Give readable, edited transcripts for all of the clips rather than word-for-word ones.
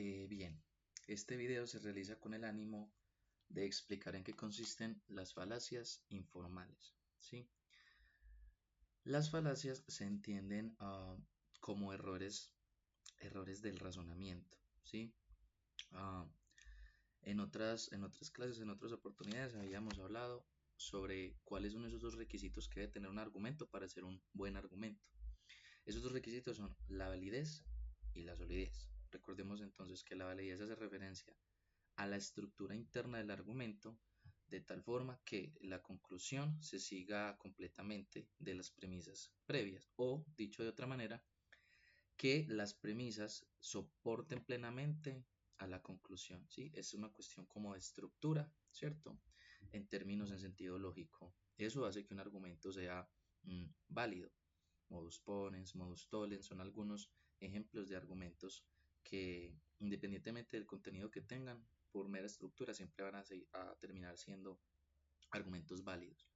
Bien, este video se realiza con el ánimo de explicar en qué consisten las falacias informales, ¿sí? Las falacias se entienden como errores del razonamiento, ¿sí? Ah, en otras clases, en otras oportunidades habíamos hablado sobre cuáles son esos dos requisitos que debe tener un argumento para ser un buen argumento. Esos dos requisitos son la validez y la solidez. Recordemos entonces que la validez hace referencia a la estructura interna del argumento de tal forma que la conclusión se siga completamente de las premisas previas o, dicho de otra manera, que las premisas soporten plenamente a la conclusión, ¿sí? Es una cuestión como de estructura, ¿cierto? En términos en sentido lógico. Eso hace que un argumento sea válido. Modus ponens, modus tollens son algunos ejemplos de argumentos que, independientemente del contenido que tengan, por mera estructura siempre van a terminar siendo argumentos válidos.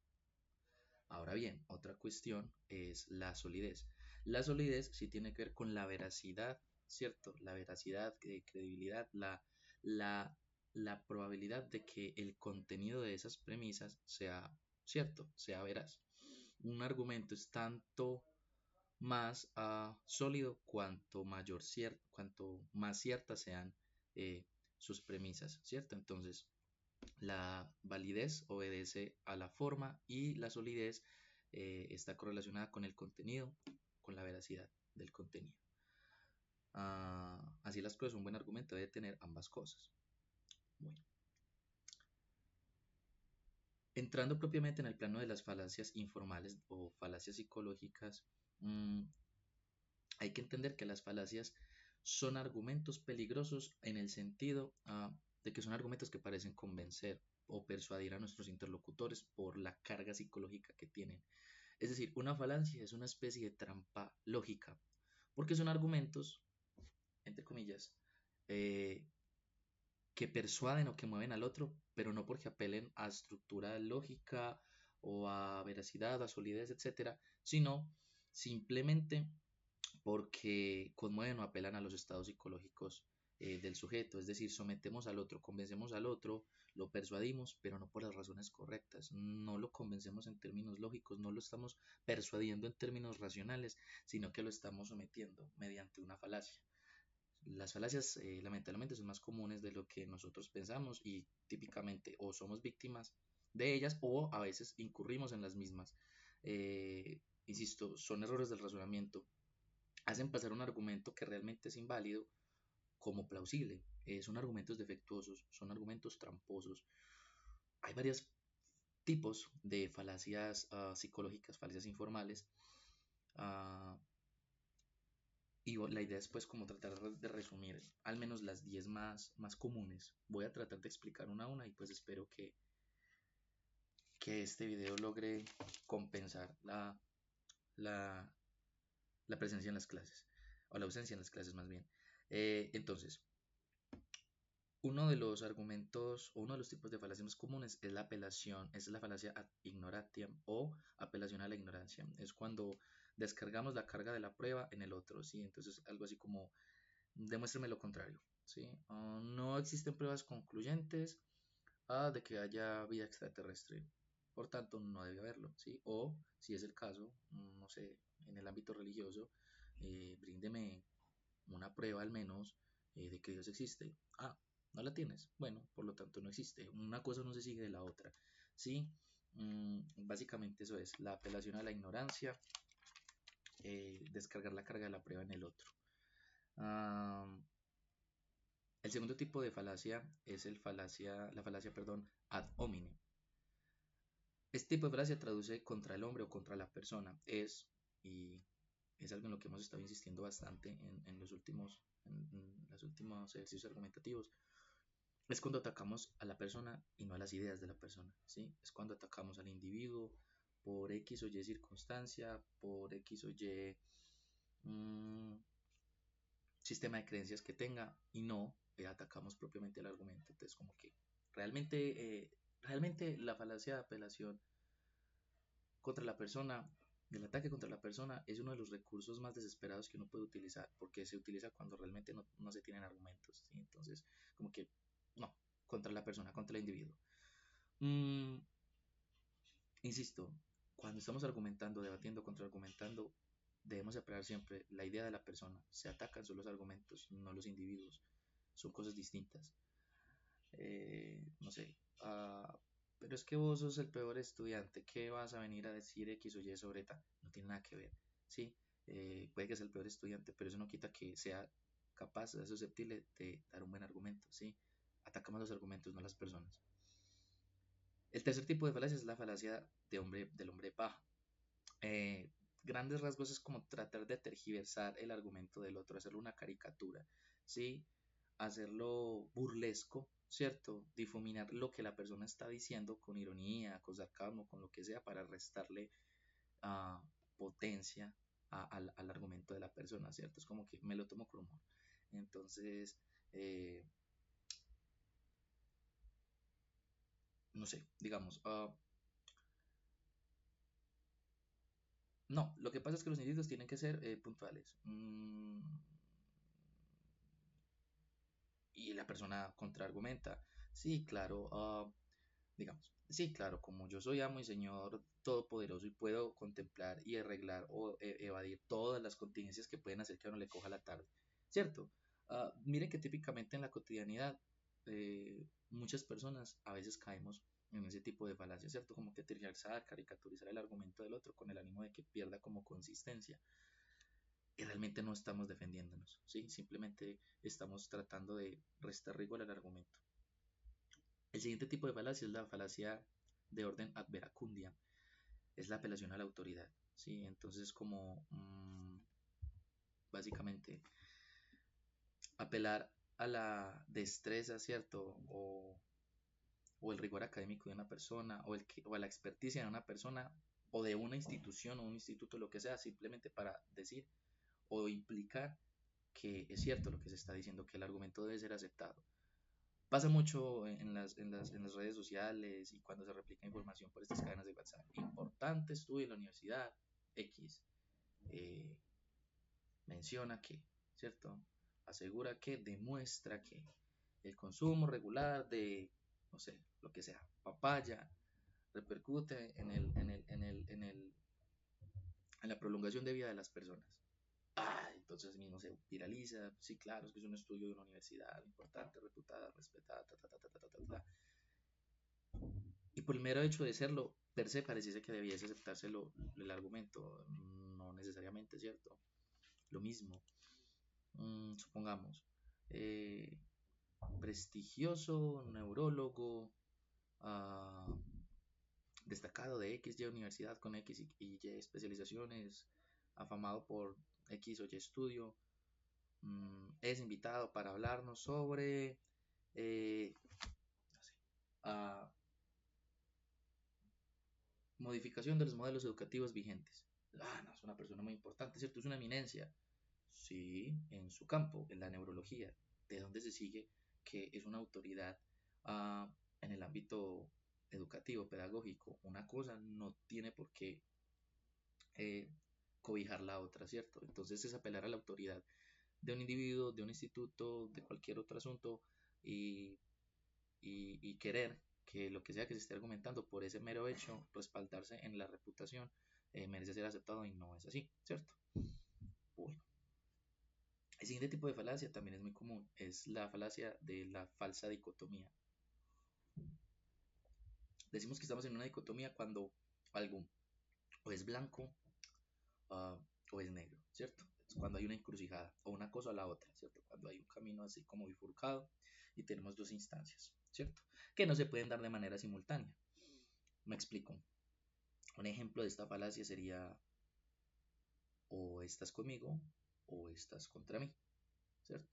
Ahora bien, otra cuestión es la solidez. La solidez sí tiene que ver con la veracidad, ¿cierto? La veracidad, credibilidad, la, la probabilidad de que el contenido de esas premisas sea cierto, sea veraz. Un argumento es tanto más sólido cuanto más ciertas sean sus premisas, ¿cierto? Entonces, la validez obedece a la forma y la solidez está correlacionada con el contenido, con la veracidad del contenido. Así las cosas, un buen argumento debe tener ambas cosas. Bueno. Entrando propiamente en el plano de las falacias informales o falacias psicológicas, hay que entender que las falacias son argumentos peligrosos en el sentido de que son argumentos que parecen convencer o persuadir a nuestros interlocutores por la carga psicológica que tienen. Es decir, una falacia es una especie de trampa lógica, porque son argumentos, entre comillas, eh, que persuaden o que mueven al otro, pero no porque apelen a estructura lógica o a veracidad, a solidez, etcétera, sino simplemente porque conmueven o apelan a los estados psicológicos del sujeto, es decir, sometemos al otro, convencemos al otro, lo persuadimos, pero no por las razones correctas, no lo convencemos en términos lógicos, no lo estamos persuadiendo en términos racionales, sino que lo estamos sometiendo mediante una falacia. Las falacias lamentablemente son más comunes de lo que nosotros pensamos y típicamente o somos víctimas de ellas o a veces incurrimos en las mismas. Insisto, son errores del razonamiento, hacen pasar un argumento que realmente es inválido como plausible. Son argumentos defectuosos, son argumentos tramposos. Hay varios tipos de falacias psicológicas, falacias informales. Uh, y la idea es pues como tratar de resumir al menos las 10 más comunes. Voy a tratar de explicar una a una y pues espero que este video logre compensar la, la presencia en las clases, o la ausencia en las clases más bien. Entonces, uno de los argumentos o uno de los tipos de falacias más comunes es la apelación, es la falacia ad ignoratiam o apelación a la ignorancia. Es cuando descargamos la carga de la prueba en el otro, ¿sí? Entonces algo así como demuéstrame lo contrario, ¿sí? No existen pruebas concluyentes de que haya vida extraterrestre, por tanto no debe haberlo, ¿sí? O si es el caso, no sé, en el ámbito religioso, bríndeme una prueba al menos de que Dios existe. No la tienes. Bueno, por lo tanto no existe. Una cosa no se sigue de la otra. ¿Sí? Básicamente eso es la apelación a la ignorancia, descargar la carga de la prueba en el otro. El segundo tipo de falacia es la falacia, ad hominem. Este tipo de falacia traduce contra el hombre o contra la persona. Y es algo en lo que hemos estado insistiendo bastante en los últimos ejercicios argumentativos. Es cuando atacamos a la persona y no a las ideas de la persona, ¿sí? Es cuando atacamos al individuo por X o Y circunstancia, por X o Y sistema de creencias que tenga y no atacamos propiamente el argumento. Entonces, como que realmente la falacia de apelación contra la persona El ataque contra la persona es uno de los recursos más desesperados que uno puede utilizar, porque se utiliza cuando realmente no se tienen argumentos, ¿sí? Entonces, como que, no, contra la persona, contra el individuo. Mm, Insisto, cuando estamos argumentando, debatiendo, contraargumentando, debemos separar siempre la idea de la persona. Se atacan solo los argumentos, no los individuos. Son cosas distintas. No sé, pero es que vos sos el peor estudiante, ¿qué vas a venir a decir X o Y sobre tal? No tiene nada que ver, ¿sí? Puede que sea el peor estudiante, pero eso no quita que sea capaz, sea susceptible de dar un buen argumento, ¿sí? Atacamos los argumentos, no las personas. El tercer tipo de falacia es la falacia del hombre paja. Eh, Grandes rasgos es como tratar de tergiversar el argumento del otro, hacerlo una caricatura, ¿sí? Hacerlo burlesco, ¿cierto? Difuminar lo que la persona está diciendo con ironía, con sarcasmo, con lo que sea, para restarle potencia al argumento de la persona, ¿cierto? Es como que me lo tomo con humor. Entonces, eh, no sé, digamos, no, lo que pasa es que los individuos tienen que ser puntuales. Y la persona contraargumenta, sí, claro, digamos, sí, claro, como yo soy amo y señor todopoderoso y puedo contemplar y arreglar o evadir todas las contingencias que pueden hacer que a uno le coja la tarde, ¿cierto? Mire que típicamente en la cotidianidad muchas personas a veces caemos en ese tipo de falacia, ¿cierto? Como que tergiversar, caricaturizar el argumento del otro con el ánimo de que pierda como consistencia y realmente no estamos defendiéndonos, ¿sí? Simplemente estamos tratando de restar rigor al argumento. El siguiente tipo de falacia es la falacia de orden adveracundia, es la apelación a la autoridad, ¿sí? Entonces como básicamente apelar a la destreza, ¿cierto? O el rigor académico de una persona o a la experticia de una persona o de una institución o un instituto, lo que sea, simplemente para decir o implicar que es cierto lo que se está diciendo, que el argumento debe ser aceptado. Pasa mucho en las redes sociales y cuando se replica información por estas cadenas de WhatsApp. Importante estudio en la universidad X. eh, Menciona que, ¿cierto? Asegura que, demuestra que el consumo regular de, no sé, lo que sea, papaya, repercute en la prolongación de vida de las personas. Entonces mismo se viraliza. Sí, claro, es que es un estudio de una universidad importante, reputada, respetada, ta, ta, ta, ta, ta, ta, ta, ta. Y por el mero hecho de serlo, per se pareciese que debiese aceptárselo el argumento. No necesariamente, ¿cierto? Lo mismo, supongamos, eh, prestigioso neurólogo, ah, destacado de X, Y universidad con X y Y especializaciones, afamado por X o Y estudio, es invitado para hablarnos sobre no sé, modificación de los modelos educativos vigentes. No, es una persona muy importante, ¿cierto? Es una eminencia. Sí, en su campo, en la neurología. ¿De dónde se sigue que es una autoridad en el ámbito educativo, pedagógico? Una cosa no tiene por qué eh, cobijar la otra, ¿cierto? Entonces es apelar a la autoridad de un individuo, de un instituto, de cualquier otro asunto y, y querer que lo que sea que se esté argumentando por ese mero hecho, respaldarse en la reputación, merece ser aceptado y no es así, ¿cierto? Bueno, el siguiente tipo de falacia también es muy común, es la falacia de la falsa dicotomía. Decimos que estamos en una dicotomía cuando algo o es blanco o es negro, ¿cierto? Es cuando hay una encrucijada o una cosa a la otra, ¿cierto? Cuando hay un camino así como bifurcado y tenemos dos instancias, ¿cierto? Que no se pueden dar de manera simultánea. Me explico. Un ejemplo de esta falacia sería o estás conmigo o estás contra mí, ¿cierto?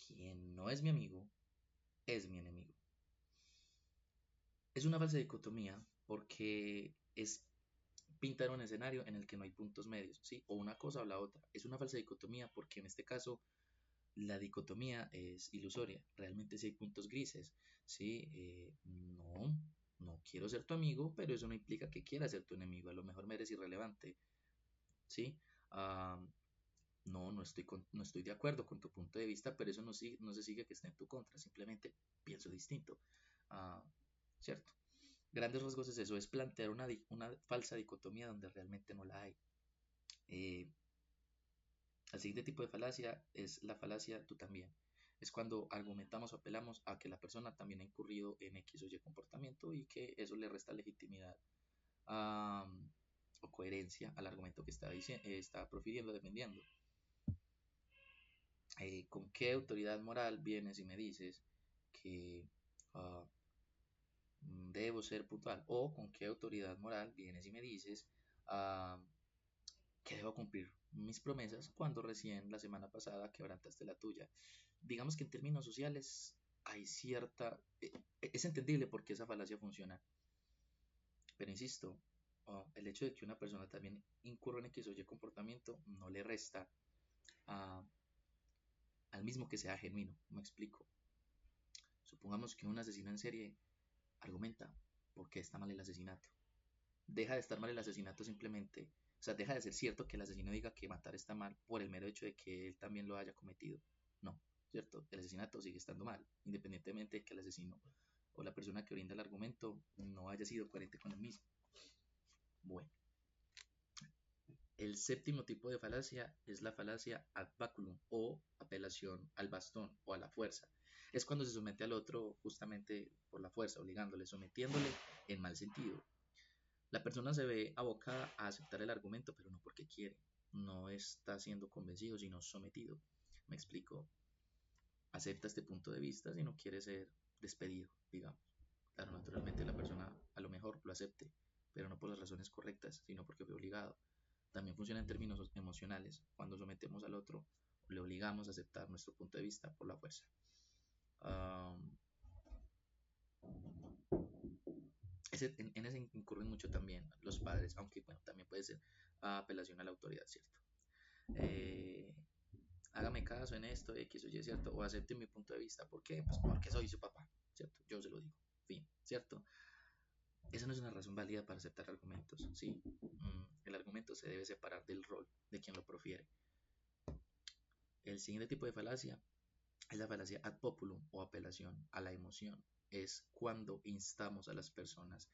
Quien no es mi amigo es mi enemigo. Es una falsa dicotomía porque es pintar un escenario en el que no hay puntos medios, ¿sí? O una cosa o la otra. Es una falsa dicotomía porque en este caso la dicotomía es ilusoria. Realmente sí hay puntos grises, ¿sí? No, no quiero ser tu amigo, pero eso no implica que quiera ser tu enemigo. A lo mejor me eres irrelevante, ¿sí? Ah, no estoy de acuerdo con tu punto de vista, pero eso no se sigue que esté en tu contra, simplemente pienso distinto, ah, ¿cierto? Grandes rasgos es eso, es plantear una falsa dicotomía donde realmente no la hay. Eh, el siguiente tipo de falacia es la falacia tú también. Es cuando argumentamos o apelamos a que la persona también ha incurrido en X o Y comportamiento y que eso le resta legitimidad ah, o coherencia al argumento que está profiriendo, defendiendo. ¿Con qué autoridad moral vienes y me dices que uh, debo ser puntual? ¿O con qué autoridad moral vienes y me dices uh, que debo cumplir mis promesas cuando recién la semana pasada quebrantaste la tuya? Digamos que en términos sociales hay cierta... es entendible por qué esa falacia funciona, pero insisto, el hecho de que una persona también incurra en X o Y comportamiento no le resta uh, al mismo que sea genuino. Me explico. Supongamos que un asesino en serie argumenta por qué está mal el asesinato. Deja de estar mal el asesinato simplemente, o sea, deja de ser cierto que el asesino diga que matar está mal por el mero hecho de que él también lo haya cometido. No, ¿cierto? El asesinato sigue estando mal, independientemente de que el asesino o la persona que brinda el argumento no haya sido coherente con el mismo. Bueno, el séptimo tipo de falacia es la falacia ad baculum o apelación al bastón o a la fuerza. Es cuando se somete al otro justamente por la fuerza, obligándole, sometiéndole en mal sentido. La persona se ve abocada a aceptar el argumento, pero no porque quiere. No está siendo convencido, sino sometido. Me explico. Acepta este punto de vista si no quiere ser despedido, digamos. Claro, naturalmente la persona a lo mejor lo acepte, pero no por las razones correctas, sino porque fue obligado. También funciona en términos emocionales. Cuando sometemos al otro, le obligamos a aceptar nuestro punto de vista por la fuerza. Um, en ese incurren mucho también los padres, aunque bueno, también puede ser apelación a la autoridad, ¿cierto? Eh, hágame caso en esto, X o Y, ¿cierto? O acepte mi punto de vista. ¿Por qué? Pues porque soy su papá, ¿cierto? Yo se lo digo, fin, ¿cierto? Esa no es una razón válida para aceptar argumentos, ¿sí? El argumento se debe separar del rol de quien lo profiere. El siguiente tipo de falacia es la falacia ad populum o apelación a la emoción. Es cuando instamos a las personas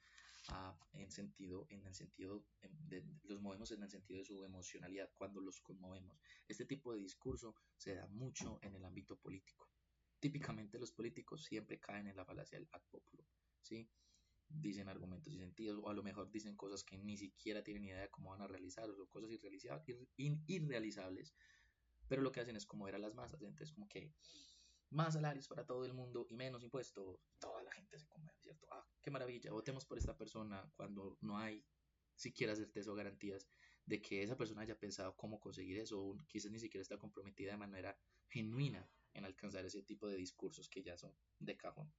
los movemos en el sentido de su emocionalidad, cuando los conmovemos. Este tipo de discurso se da mucho en el ámbito político. Típicamente los políticos siempre caen en la falacia del ad populum, ¿sí? Dicen argumentos y sentidos, o a lo mejor dicen cosas que ni siquiera tienen idea de cómo van a realizar, o son cosas irrealizables, pero lo que hacen es como ver a las masas, entonces como que más salarios para todo el mundo y menos impuestos, toda la gente se come, ¿cierto? Ah, qué maravilla, votemos por esta persona cuando no hay siquiera certeza o garantías de que esa persona haya pensado cómo conseguir eso, o quizás ni siquiera está comprometida de manera genuina en alcanzar ese tipo de discursos que ya son de cajón.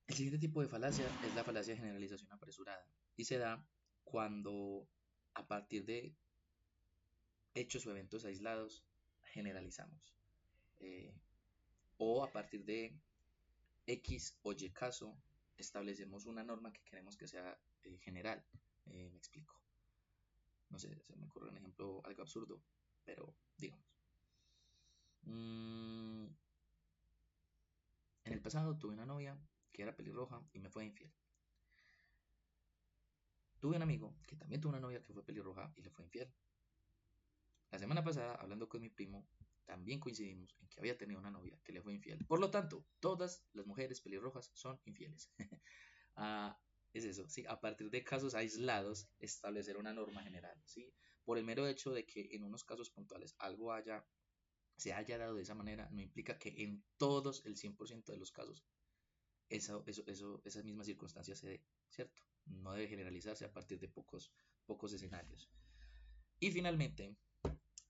El siguiente tipo de falacia es la falacia de generalización apresurada y se da cuando a partir de hechos o eventos aislados generalizamos. Eh, o a partir de X o Y caso establecemos una norma que queremos que sea general. Me explico. No sé, se me ocurre un ejemplo algo absurdo, pero digamos. Mm, en el pasado tuve una novia que era pelirroja y me fue infiel. Tuve un amigo que también tuvo una novia que fue pelirroja y le fue infiel. La semana pasada, hablando con mi primo, también coincidimos en que había tenido una novia que le fue infiel. Por lo tanto, todas las mujeres pelirrojas son infieles. Ah, es eso, ¿sí? A partir de casos aislados, establecer una norma general, ¿sí? Por el mero hecho de que en unos casos puntuales se haya dado de esa manera, no implica que en todos el 100% de los casos esa misma circunstancia se dé, ¿cierto? No debe generalizarse a partir de pocos escenarios. Y finalmente,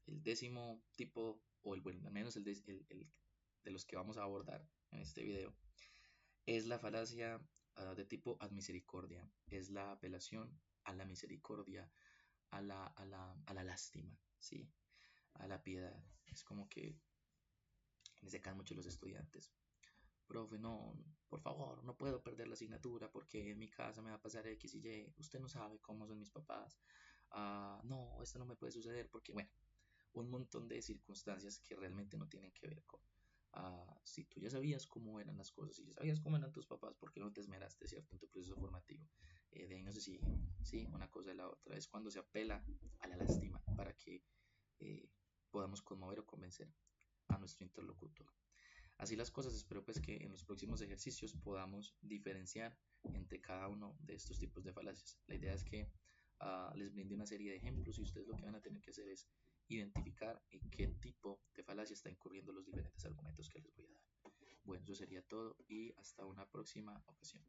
el décimo tipo, o bueno, al menos el de los que vamos a abordar en este video, es la falacia de tipo ad misericordia, es la apelación a la misericordia, a la lástima, ¿sí? A la piedad. Es como que en ese caso muchos los estudiantes. profe, no, por favor, no puedo perder la asignatura porque en mi casa me va a pasar X y Y, usted no sabe cómo son mis papás, no, esto no me puede suceder porque, bueno, un montón de circunstancias que realmente no tienen que ver con, si tú ya sabías cómo eran las cosas, si ya sabías cómo eran tus papás, ¿por qué no te esmeraste, cierto, en tu proceso formativo? De ahí no se sigue, ¿sí? Una cosa de la otra, es cuando se apela a la lástima para que eh, podamos conmover o convencer a nuestro interlocutor. Así las cosas, espero pues que en los próximos ejercicios podamos diferenciar entre cada uno de estos tipos de falacias. La idea es que les brinde una serie de ejemplos y ustedes lo que van a tener que hacer es identificar en qué tipo de falacia está incurriendo los diferentes argumentos que les voy a dar. Bueno, eso sería todo y hasta una próxima ocasión.